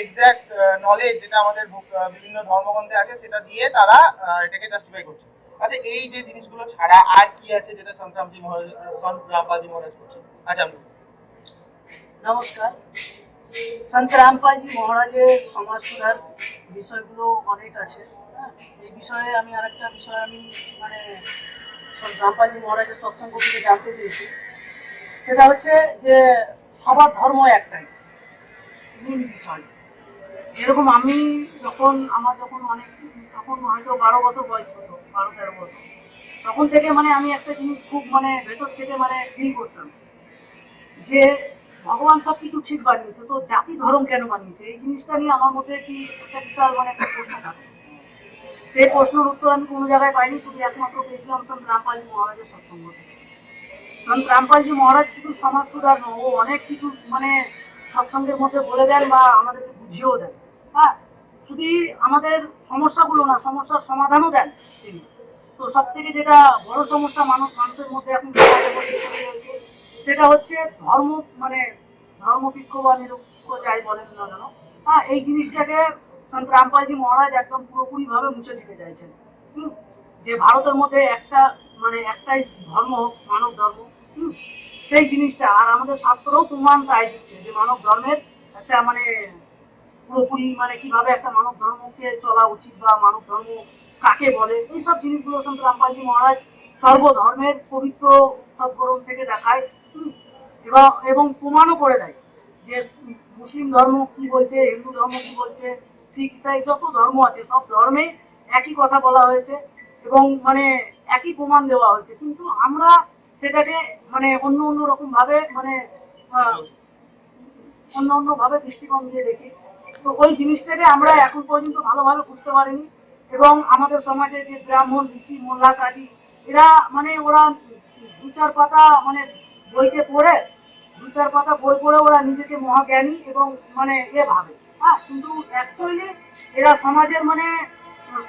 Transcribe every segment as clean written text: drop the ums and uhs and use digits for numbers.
Exact knowledge যেটা আমাদের বিভিন্ন ধর্মগ্রন্থে আছে সেটা দিয়ে তারা এটাকে জাস্টিফাই করছে। আচ্ছা, এই যে জিনিসগুলো ছাড়া আর কি আছে যেটা সন্ত রামপালজি মহারাজ করছে? আচ্ছা, নমস্কার। সন্ত রামপালজি মহারাজের সমাজ সুধার বিষয়গুলো অনেক আছে। হ্যাঁ, এই বিষয়ে আমি আরেকটা বিষয় মানে সন্ত রামপালজি মহারাজের সৎসঙ্গ থেকে জানতে চেয়েছি। সেটা হচ্ছে যে সবার ধর্ম একটাই, মেন বিষয়। এরকম আমি আমার যখন তখন হয়তো 12 বছর বয়স হতো, 12-13 বছর, তখন থেকে মানে আমি একটা জিনিস খুব মানে ভেতর থেকে মানে ফিল করতাম যে ভগবান সবকিছু ঠিক বানিয়েছে, তো জাতি ধর্ম কেন বানিয়েছে? এই জিনিসটা নিয়ে আমার মধ্যে কি একটা বিশাল মানে একটা প্রশ্ন থাকে। সেই প্রশ্নের উত্তর আমি কোনো জায়গায় পাইনি, শুধু একমাত্র পেয়েছিলাম সন্ত রামপালজি মহারাজের সৎসঙ্গ থেকে। সন্ত রামপালজি মহারাজ শুধু সমাজ সুধার নয়, ও অনেক কিছু মানে সৎসঙ্গের মধ্যে বলে দেন বা আমাদেরকে বুঝিয়েও দেন। হ্যাঁ, শুধু আমাদের সমস্যাগুলো না, সমস্যার সমাধানও দেন তিনি। তো সব থেকে যেটা বড় সমস্যা মানুষের মধ্যে এখন রয়েছে, সেটা হচ্ছে ধর্ম, মানে ধর্মভিক্ষ বা নিরপেক্ষ যাই বলেন না কেন, হ্যাঁ, এই জিনিসটাকে সন্ত রামপালজি মহারাজ একদম পুরোপুরি ভাবে মুছে দিতে চাইছেন। যে ভারতের মধ্যে একটাই ধর্ম, মানব ধর্ম। সেই জিনিসটা আর আমাদের শাস্ত্রও প্রমাণ তাই দিচ্ছে যে মানব ধর্মের একটা মানে পুরোপুরি মানে কিভাবে একটা মানব ধর্মকে চলা উচিত বা মানব ধর্ম কাকে বলে, এইসব জিনিসগুলো সন্ত রামপালজি মহারাজ সর্বধর্মের পবিত্র সদ্গ্রন্থ থেকে দেখায় এবং প্রমাণও করে দেয় যে মুসলিম ধর্ম কি বলছে, হিন্দু ধর্ম কি বলছে, শিখ ইসাই যত ধর্ম আছে সব ধর্মে একই কথা বলা হয়েছে এবং মানে একই প্রমাণ দেওয়া হয়েছে। কিন্তু আমরা সেটাকে মানে অন্য রকম ভাবে মানে অন্য ভাবে দৃষ্টিকোণ দিয়ে দেখি। তো ওই জিনিসটাকে আমরা এখন পর্যন্ত ভালোভাবে বুঝতে পারিনি এবং আমাদের সমাজে যে ব্রাহ্মণ, ঋষি, মোল্লা, কাজী, এরা মানে ওরা দু চার পাতা মানে বইকে পড়ে বই পড়ে ওরা নিজেকে মহাজ্ঞানী এবং মানে ভাবে। হ্যাঁ, কিন্তু অ্যাকচুয়ালি এরা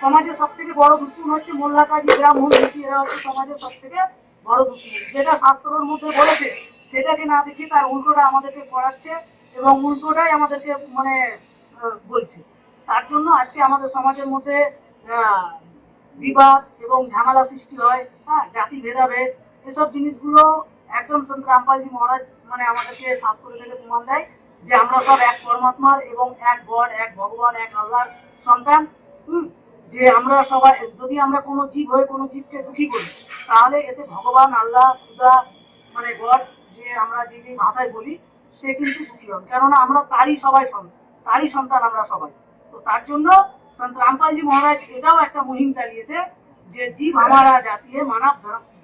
সমাজের সব থেকে বড় দুশ্মন হচ্ছে মোল্লা, কাজী, ব্রাহ্মণ, ঋষি। এরা হচ্ছে সমাজের সব থেকে বড় দুশ্মন। যেটা শাস্ত্রের মধ্যে বলেছে সেটাকে না দেখে তার উল্টোটা আমাদেরকে করাচ্ছে এবং উল্টোটাই আমাদেরকে মানে বলছে। তার জন্য আজকে আমাদের সমাজের মধ্যে বিবাদ এবং ঝামেলা সৃষ্টি হয়। হ্যাঁ, জাতি ভেদাভেদ, এসব জিনিসগুলো একদম সন্ত রামপালজি মহারাজ মানে আমাদেরকে শাস্ত্র থেকে প্রমাণ দেয় যে আমরা সব এক পরমাত্মার এবং এক গড, এক ভগবান, এক আল্লাহর সন্তান। যে আমরা সবাই যদি আমরা কোনো জীব হয়ে কোনো জীবকে দুঃখী করি, তাহলে এতে ভগবান, আল্লাহ, খুদা মানে গড যে আমরা যে ভাষায় বলি, সে কিন্তু দুঃখী হন, কেননা আমরা তারই সন্তান আমরা সবাই। তো তার জন্য সন্ত রামপালজি মহারাজ এটাও একটা মুহিম চালিয়েছে যে জীব हमारा জাতি মানব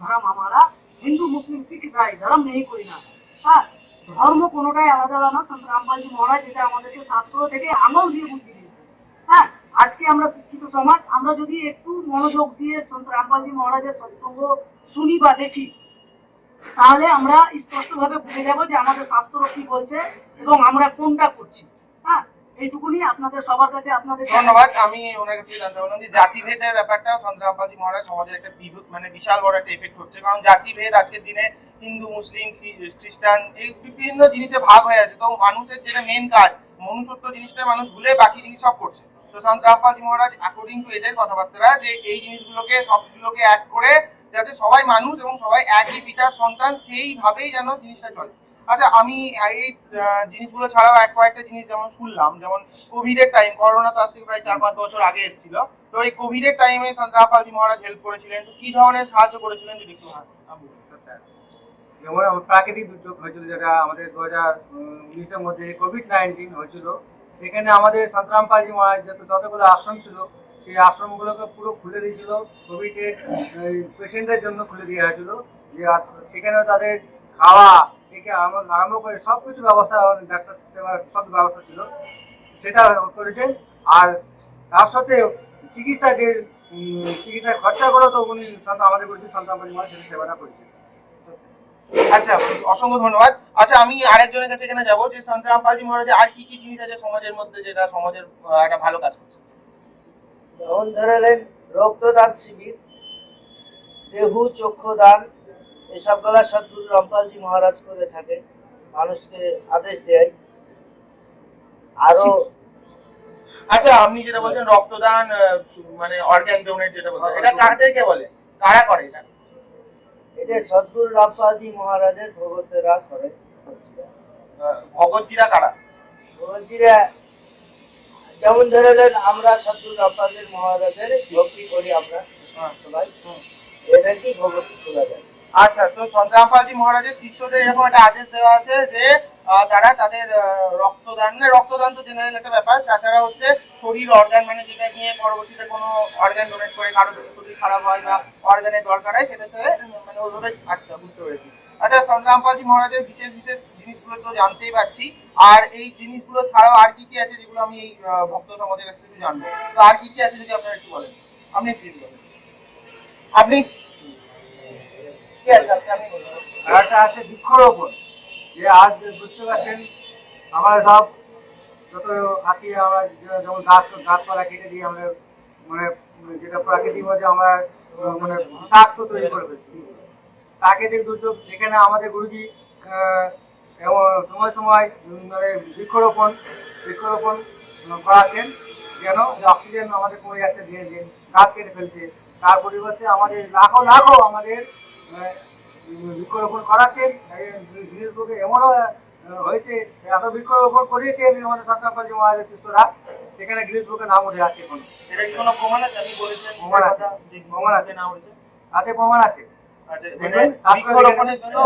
ধর্ম हमारा, হিন্দু, মুসলিম, শিখ, ইসাই ধর্ম নেই করি না। হ্যাঁ, ধর্ম কোনোটাই আলাদা না। সন্ত রামপালজি মহারাজ এটা আমাদেরকে শাস্ত্র থেকে আমল দিয়ে বুঝিয়ে দিয়েছে। হ্যাঁ, আজকে আমরা শিক্ষিত সমাজ, আমরা যদি একটু মনোযোগ দিয়ে সন্ত রামপালজি মহারাজের সৎসঙ্গ শুনি বা দেখি, তাহলে আমরা স্পষ্টভাবে বুঝে যাব যে আমাদের শাস্ত্র কি বলছে এবং আমরা কোনটা করছি। হ্যাঁ, এইটুকুনি আপনাদের সবার কাছে আপনাদের ধন্যবাদ। আমি ওনার কাছে জানতে পারলাম যে জাতিভেদের ব্যাপারটা সন্ত রামপালজি মহারাজ সমাজের একটা মানে বিশাল বড় একটা এফেক্ট হচ্ছে, কারণ জাতিভেদ আজকের দিনে হিন্দু, মুসলিম, খ্রিস্টান এই বিভিন্ন জিনিসে ভাগ হয়ে আছে। তো মানুষের যেটা মেন কাজ, মনুষ্যত্ব জিনিসটা মানুষ ভুলে বাকি জিনিস সব করছে। তো সন্ত রামপালজি মহারাজ অ্যাকর্ডিং টু এদের কথাবার্তা যে এই জিনিসগুলোকে সবগুলোকে অ্যাড করে যাতে সবাই মানুষ এবং সবাই একই পিতার সন্তান, সেইভাবেই যেন জিনিসটা চলে। আচ্ছা, আমি এই জিনিসগুলো ছাড়াও কয়েকটা জিনিস যেমন শুনলাম, যেমন কোভিডের টাইম, করোনা তো আজ থেকে প্রায় 4-5 বছর আগে এসেছিল। তো এই কোভিডের টাইমে সন্ত রামপালজি মহারাজ হেল্প করেছিলেন, তো কি ধরনের সাহায্য করেছিলেন যদি একটু যেমন প্রাকৃতিক দুর্যোগ হয়েছিল, যেটা আমাদের 2019-এর মধ্যে কোভিড-19 হয়েছিল, সেখানে আমাদের সন্ত রামপালজি মহারাজ যতগুলো আশ্রম ছিল সেই আশ্রমগুলোকে পুরো খুলে দিয়েছিল, কোভিডের পেশেন্টদের জন্য খুলে দেওয়া হয়েছিল। যে সেখানেও তাদের খাওয়া থেকে আরম্ভ করে সব কিছু ব্যবস্থা, ডাক্তার সেবা সব ব্যবস্থা ছিল, সেটা করেছেন। আর তার সাথে চিকিৎসার খরচাগুলো তো উনি আমাদের করেছেন, সন্ত রামপালজি মহারাজ সেটা সেবাটা করেছেন। আচ্ছা, অসংখ্য ধন্যবাদ। আচ্ছা, আমি আরেকজনের কাছে এখানে যাবো যে সন্ত রামপালজি মহারাজের আর কি কি জিনিস আছে সমাজের মধ্যে যেটা সমাজের একটা ভালো কাজ করছে? যেমন ধরেলেন রক্তদান শিবির, দেহু চক্ষুদান, এসবগুলা সদ্গুরু রামপালজি মহারাজ করে থাকে, মানুষকে আদেশ দেয়। আরো আচ্ছা, আপনি যেটা বলছেন রক্তদান মানে অর্গান ডোনেট যেটা বলছেন, এটা কাদেরকে বলে, কারা করে এটা? এটা সদ্গুরু রামপালজি মহারাজের ভগতেরা করে। ভগৎজিরা কারা? ভগতজিরা যেমন ধরে নেন, আমরা সদ্গুরু রামপালজি মহারাজের ভক্তি করি আমরা সবাই, এদেরকে ভগবতী বলা যায়। আচ্ছা, তো সন্ত রামপালজি মহারাজের শিষ্যদের এরকম একটা আদেশ দেওয়া আছে যে তারা তাদের রক্তদান তো জেনারেল একটা ব্যাপার, তাছাড়া হচ্ছে শরীর অর্গান মানে যেটা নিয়ে পরবর্তীতে কোনো অর্গান ডোনেট করে কারো যদি শরীর খারাপ হয় বা অর্গানের দরকার হয় সেটাতে মানে ওইভাবে। আচ্ছা, বুঝতে পেরেছি। আচ্ছা, সন্ত রামপালজি মহারাজের বিশেষ বিশেষ জিনিসগুলো তো জানতেই পারছি, আর এই জিনিসগুলো ছাড়াও আর কি কি আছে যেগুলো আমি এই ভক্ত সমাজের কাছ থেকে জানবো, তো আর কি কি আছে যদি আপনারা একটু বলেন। আপনি প্লিজ বলেন। আপনি কি আছে আপনি বলুন। আর একটা আছে বৃক্ষরোপণ, যে আজ বুঝতে পারছেন আমরা সব যত আছি আমরা যেমন গাছপালা কেটে দিয়ে আমরা মানে যেটা প্রাকৃতিক মধ্যে আমরা মানে বিষাক্ত তৈরি করে ফেলছি। প্রাকৃতিক দুর্যোগ যেখানে আমাদের গুরুজি সময় সময় মানে বৃক্ষরোপণ করাচ্ছেন, যেন অক্সিজেন আমাদের কমে যাচ্ছে ধীরে ধীরে, গাছ কেটে ফেলছে, তার পরিবর্তে আমাদের লাখো লাখো আমাদের বৃক্ষরোপণ করাচ্ছেন। জিনিসগুলোকে এমনও হয়েছে, এত বৃক্ষরোপণ করিয়েছেন আমাদের সন্ত রামপালজি মহারাজের শিষ্যরা, সেখানে গ্রিস বুকে নাম উঠে আসছে। এখন এটা কি কোনো প্রমাণ আছে? আপনি বলেছেন প্রমাণ আছে, প্রমাণ আছে না হয়েছে? আছে, প্রমাণ আছে। আচ্ছা, দেখবেন, বৃক্ষরোপণের জন্য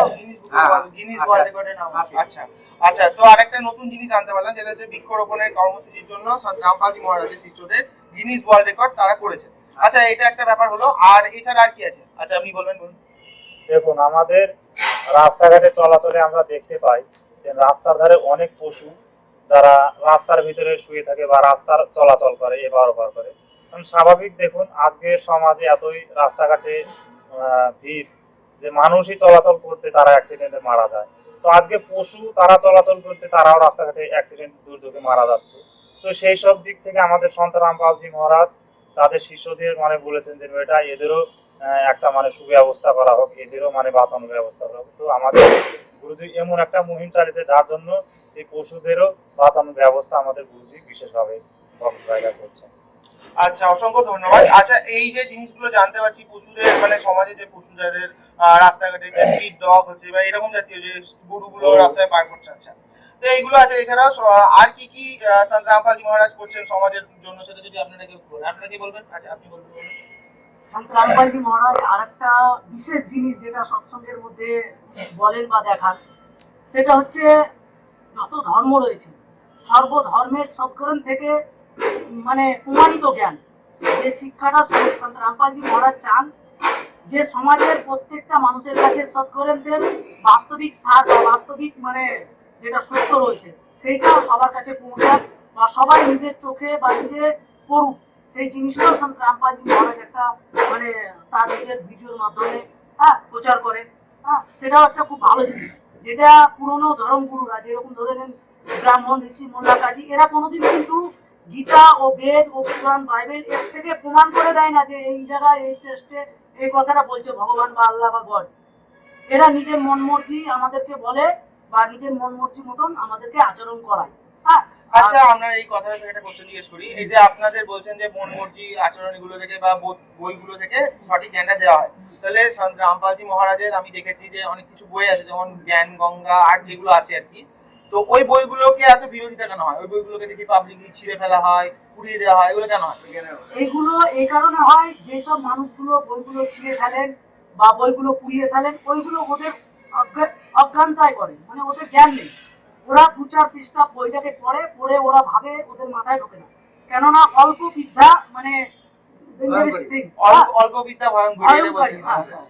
গিনিস ওয়ার্ল্ড রেকর্ডে নাম আছে। আচ্ছা আচ্ছা, তো আরেকটা নতুন জিনিস জানতে পারলাম, যেটা হচ্ছে বৃক্ষরোপণের কর্মসূচির জন্য সন্ত রামপালজি মহারাজের শিষ্যদের গিনিস ওয়ার্ল্ড রেকর্ড তারা করেছে। আচ্ছা, এটা একটা ব্যাপার হলো, আর এছাড়া আর কি আছে? আচ্ছা, আপনি বলবেন। দেখুন, আমাদের রাস্তাঘাটে চলাচলে আমরা দেখতে পাই যে রাস্তার ধারে অনেক পশু যারা রাস্তার ভিতরে শুয়ে থাকে বা রাস্তার চলাচল করে, এবার ওপার করে। কারণ স্বাভাবিক, দেখুন আজকের সমাজে এতই রাস্তাঘাটে ভিড় যে মানুষই চলাচল করতে তারা অ্যাক্সিডেন্টে মারা যায়। তো আজকে পশু তারা চলাচল করতে তারাও রাস্তাঘাটে অ্যাক্সিডেন্ট দুর্যোগে মারা যাচ্ছে। তো সেই সব দিক থেকে আমাদের সন্ত রামপালজি মহারাজ তাদের শিষ্যদের মানে বলেছেন যে এটা এদেরও একটা মানে সুব্যবস্থা করা হোক, এদেরও মানে বাঁচানোর ব্যবস্থা করা হোক। তো আমাদের গুরুজি এমন একটা মুহিম চালিয়েছে যার জন্য এই পশুদেরও বাঁচানোর ব্যবস্থা আমাদের গুরুজি বিশেষভাবে জায়গা করছেন। আচ্ছা, অসংখ্য ধন্যবাদ। আচ্ছা, এই যে জিনিসগুলো জানতে পারছি পশুদের মানে সমাজে যে পশু যাদের রাস্তাঘাটে স্ট্রিট ডগ হচ্ছে বা এরকম জাতীয় যে গরুগুলো রাস্তায় পার করছে, আচ্ছা, তো এইগুলো আছে। এছাড়াও আর কি কি সন্ত রামপালজি মহারাজ করছেন সমাজের জন্য, সেটা যদি আপনারা কেউ বলেন। আপনারা কি বলবেন? আচ্ছা, আপনি বলবেন। সন্ত রামপালজি মহারাজ আর একটা বিশেষ জিনিস যেটা সৎসঙ্গের মধ্যে বলেন বা দেখান, সেটা হচ্ছে যত ধর্ম রয়েছে সর্বধর্মের সৎকরণ থেকে মানে প্রমাণিত জ্ঞান, যে শিক্ষাটা সন্ত রামপালজি মহারাজ চান যে সমাজের প্রত্যেকটা মানুষের কাছে সৎকরণের বাস্তবিক সার বা বাস্তবিক মানে যেটা সত্য রয়েছে সেইটা সবার কাছে পৌঁছাক বা সবাই নিজের চোখে বা নিজে করুক, সেই জিনিসটাও সন্ত রামপালজি মহারাজ একটা মানে তার নিজের ভিডিওর মাধ্যমে প্রচার করে। সেটাও একটা খুব ভালো জিনিস, যেটা পুরনো ধর্মগুরুরা যেরকম ধরে নেন ব্রাহ্মণ ঋষি মোল্লা কাজী, এরা কোনোদিন কিন্তু গীতা ও বেদ ও পুরাণ বাইবেল এর থেকে প্রমাণ করে দেয় না যে এই জায়গায় এই টেস্টে এই কথাটা বলছে ভগবান বা আল্লাহ বা গড। এরা নিজের মন মর্জি আমাদেরকে বলে বা নিজের মন মর্জি মতন আমাদেরকে আচরণ করায়। আচ্ছা, আপনার এই কথাটা থেকে একটা কোশ্চেন জিজ্ঞেস করি। এই যে আপনাদের বলছেন যে মন মর্জি আচরণগুলো থেকে বা বইগুলো থেকে সঠিক জ্ঞানটা দেওয়া হয়, তাহলে সন্ত রামপালজি মহারাজের আমি দেখেছি যে অনেক কিছু বই আছে, যেমন জ্ঞান গঙ্গা আর যেগুলো আছে আর কি, তো ওই বইগুলোকে এত বিরোধিতা কেন হয়? ওই বইগুলোকে দেখি পাবলিকলি ছিঁড়ে ফেলা হয়, পুড়িয়ে দেওয়া হয়, এগুলো কেন হয়? এইগুলো এই কারণে হয়, যেসব মানুষগুলো বইগুলো ছিঁড়ে ফেলেন বা বইগুলো পুড়িয়ে ফেলেন, ওইগুলো ওদের অজ্ঞানতায় করে, মানে ওদের জ্ঞান নেই। ওরা 2-4 পৃষ্ঠা বইটাকে পড়ে ওরা ভাবে, ওদের মাথায় ঢোকে না, কেননা অল্প বিদ্যা মানে অল্প বিদ্যা ভয়ঙ্করী।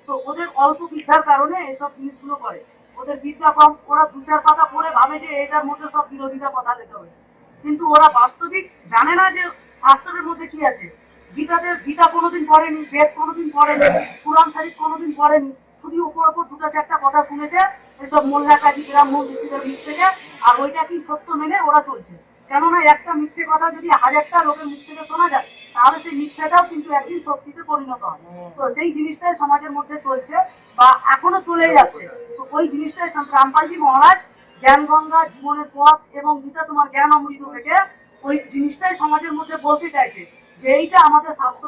তো ওদের অল্প বিদ্যার কারণে এইসব জিনিসগুলো করে, ওদের বিদ্যা কম, ওরা 2-4 পাতা পড়ে ভাবে যে এটার মধ্যে সব বিরোধিতা কথা লেখা হয়েছে, কিন্তু ওরা বাস্তবিক জানে না যে শাস্ত্রের মধ্যে কি আছে। গীতা কোনোদিন পড়েনি, বেদ কোনোদিন পড়েনি, পুরাণ শরীফ কোনোদিন পড়েনি, শুধু উপর 2-4টা কথা শুনেছে এসব মোল্লা কাজী ব্রাহ্মণ ঋষিদের মুখ থেকে, আর ওইটা কি সত্য মেনে ওরা চলছে। কেননা একটা মিথ্যে কথা যদি 1000টা লোকের মুখ থেকে শোনা যায়, তাহলে সেই মিথ্যাটাও কিন্তু একদিন সত্যিতে পরিণত হয়। তো সেই জিনিসটাই সমাজের মধ্যে চলছে বা এখনো চলে যাচ্ছে। তো ওই জিনিসটাই সন্ত রামপালজি মহারাজ জ্ঞান গঙ্গা, জীবনের পথ এবং গীতা তোমার জ্ঞান অমৃত থেকে ওই জিনিসটাই সমাজের মধ্যে বলতে চাইছে যে এইটা আমাদের স্বাস্থ্য